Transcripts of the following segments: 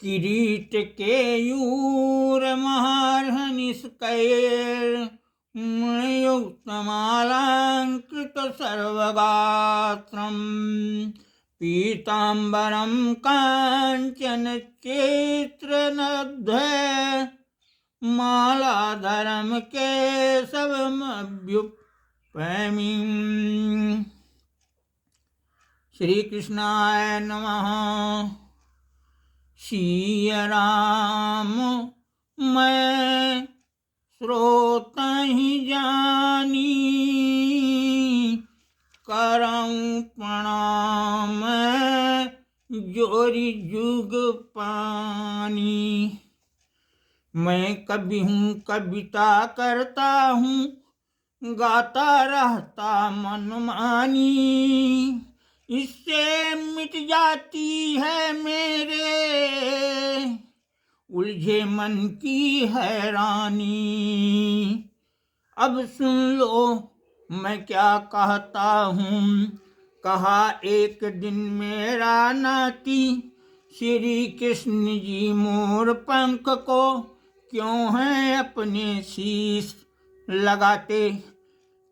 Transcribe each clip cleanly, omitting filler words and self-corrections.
किरीट केयूर महार्ह निष्कैर्युक्तमालाङ्कृत सर्वगात्रम् पीताम्बरं काञ्चन चित्रनद्वय मालाधरं केशवमभ्युपैमि। श्री कृष्णाय नमः। सिय राम मैं स्रोत ही जानी, करऊं प्रणाम जोरी जुग पानी। मैं कवि हूँ कविता करता हूँ, गाता रहता मनमानी। इससे मिट जाती है मेरे उलझे मन की हैरानी। अब सुन लो मैं क्या कहता हूँ। कहा एक दिन मेरा नाती, श्री कृष्ण जी मोर पंख को क्यों है अपने शीश लगाते।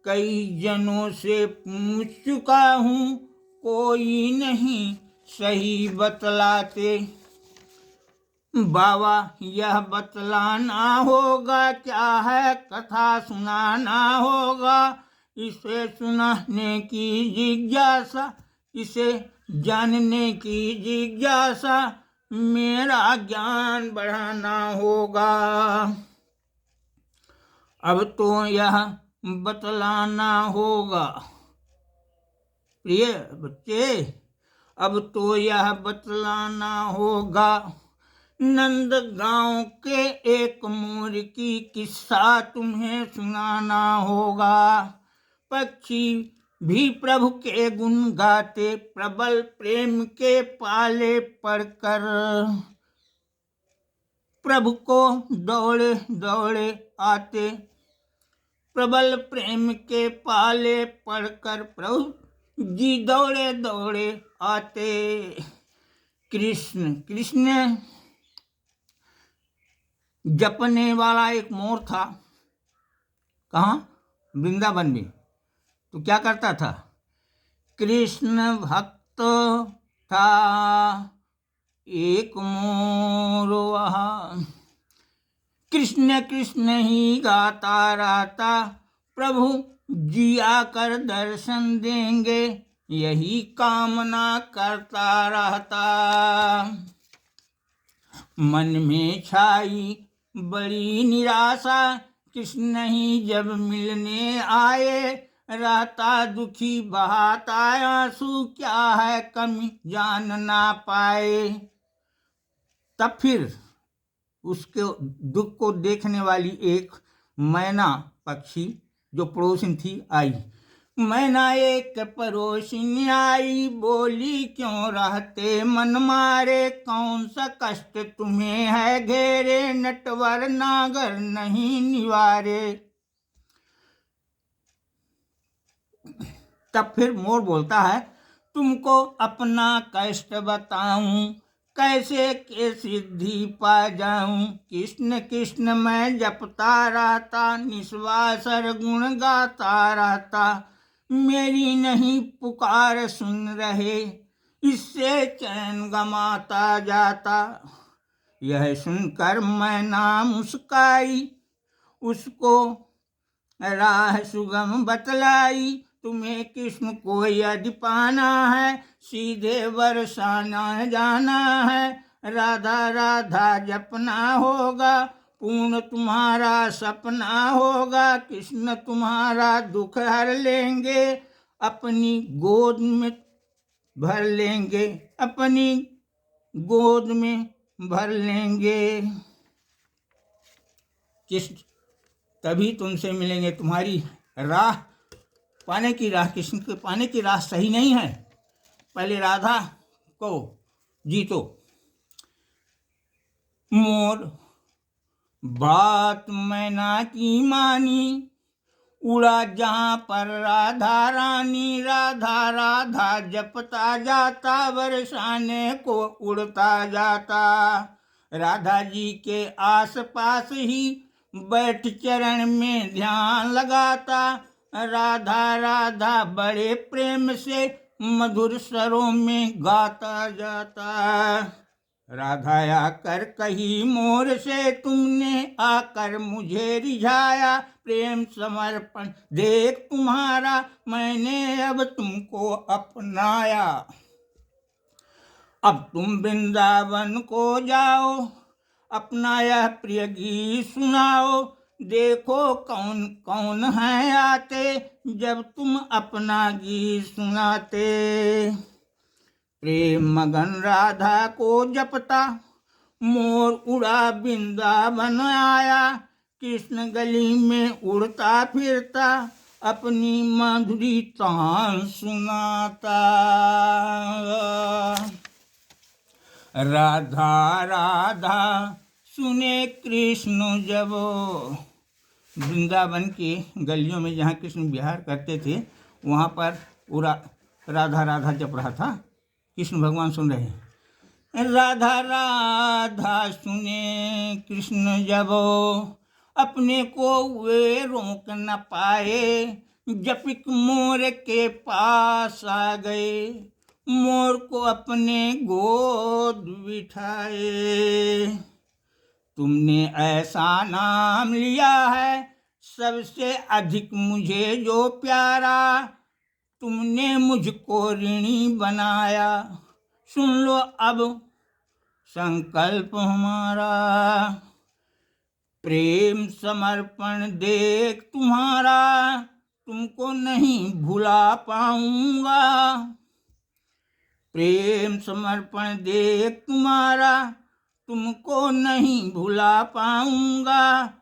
कई जनों से पूछ चुका हूँ, कोई नहीं सही बतलाते। बाबा यह बतलाना होगा, क्या है कथा सुनाना होगा। इसे सुनाने की जिज्ञासा, इसे जानने की जिज्ञासा, मेरा ज्ञान बढ़ाना होगा। अब तो यह बतलाना होगा। प्रिय बच्चे, अब तो यह बतलाना होगा। नंद गांव के एक मोर की किस्सा तुम्हें सुनाना होगा। पक्षी भी प्रभु के गुण गाते, प्रबल प्रेम के पाले पड़कर प्रभु को दौड़े दौड़े आते। प्रबल प्रेम के पाले पड़कर प्रभु जी दौड़े दौड़े आते। कृष्ण कृष्ण जपने वाला एक मोर था। कहाँ? वृंदावन में। तो क्या करता था? कृष्ण भक्त था एक मोर वहाँ, कृष्ण कृष्ण ही गाता रहता। प्रभु जी आकर दर्शन देंगे, यही कामना करता रहता। मन में छाई बड़ी निराशा, कृष्ण ही जब मिलने आए, रहता दुखी बहाता आंसू, क्या है कमी जान ना पाए। तब फिर उसके दुख को देखने वाली एक मैना पक्षी जो पड़ोसिन थी आई। मैना एक पड़ोसिन आई, बोली क्यों रहते मन मारे, कौन सा कष्ट तुम्हें है घेरे, नटवर नागर नहीं निवारे। तब फिर मोर बोलता है, तुमको अपना कष्ट बताऊं, कैसे के सिद्धि पा जाऊं। कृष्ण कृष्ण मैं जपता रहता, निस्वासर गुण गाता रहता। मेरी नहीं पुकार सुन रहे, इससे चैन गमाता जाता। यह सुनकर मैना मुस्काई, उसको राह सुगम बतलाई। तुम्हें कृष्ण को यदि पाना है, सीधे बरसाना जाना है। राधा राधा जपना होगा, पूर्ण तुम्हारा सपना होगा। कृष्ण तुम्हारा दुख हर लेंगे, अपनी गोद में भर लेंगे, अपनी गोद में भर लेंगे। कृष्ण तभी तुमसे मिलेंगे। तुम्हारी राह पाने की राह, कृष्ण के पाने की राह सही नहीं है। पहले राधा को जीतो। मोर बात मैना की मानी, उड़ा जहाँ पर राधा रानी। राधा राधा जपता जाता, बरसाने को उड़ता जाता। राधा जी के आस पास ही बैठ चरण में ध्यान लगाता। राधा राधा बड़े प्रेम से मधुर स्वरों में गाता जाता। राधा आकर कही मोर से तुमने आकर मुझे रिझाया, प्रेम समर्पण देख तुम्हारा मैंने अब तुमको अपनाया। अब तुम वृंदावन को जाओ, अपना यह प्रिय गीत सुनाओ। देखो कौन कौन है आते, जब तुम अपना गीत सुनाते। प्रेम मगन राधा को जपता, मोर उड़ा वृंदावन आया। कृष्ण गली में उड़ता फिरता, अपनी मधुरी तान सुनाता। राधा राधा सुने कृष्ण जब। वृंदावन की गलियों में जहाँ कृष्ण विहार करते थे, वहाँ पर पूरा राधा राधा जप रहा था। कृष्ण भगवान सुन रहे हैं। राधा राधा सुने कृष्ण जब, अपने को वे रोक न पाए। जपिक मोर के पास आ गए, मोर को अपने गोद बिठाए। तुमने ऐसा नाम लिया है सबसे अधिक मुझे जो प्यारा, तुमने मुझको ऋणी बनाया। सुन लो अब संकल्प हमारा, प्रेम समर्पण देख तुम्हारा तुमको नहीं भुला पाऊंगा। प्रेम समर्पण देख तुम्हारा तुमको नहीं भुला पाऊंगा।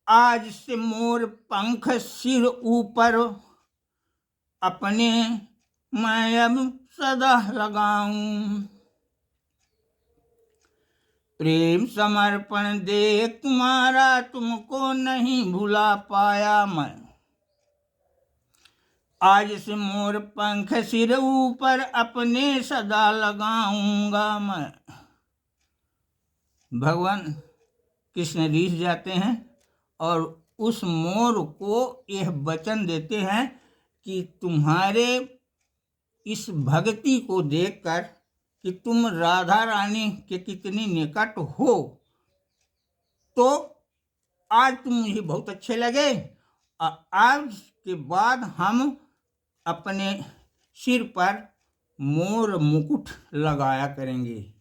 आज से मोर पंख सिर ऊपर, अपने मैं अब सदा लगाऊं। प्रेम समर्पण देख तुम्हारा तुमको नहीं भुला पाया मैं। आज से मोर पंख सिर ऊपर, अपने सदा लगाऊंगा मैं। भगवान कृष्ण रीझ जाते हैं और उस मोर को यह वचन देते हैं कि तुम्हारे इस भक्ति को देखकर कि तुम राधा रानी के कितनी निकट हो, तो आज तुम मुझे बहुत अच्छे लगे। आज के बाद हम अपने सिर पर मोर मुकुट लगाया करेंगे।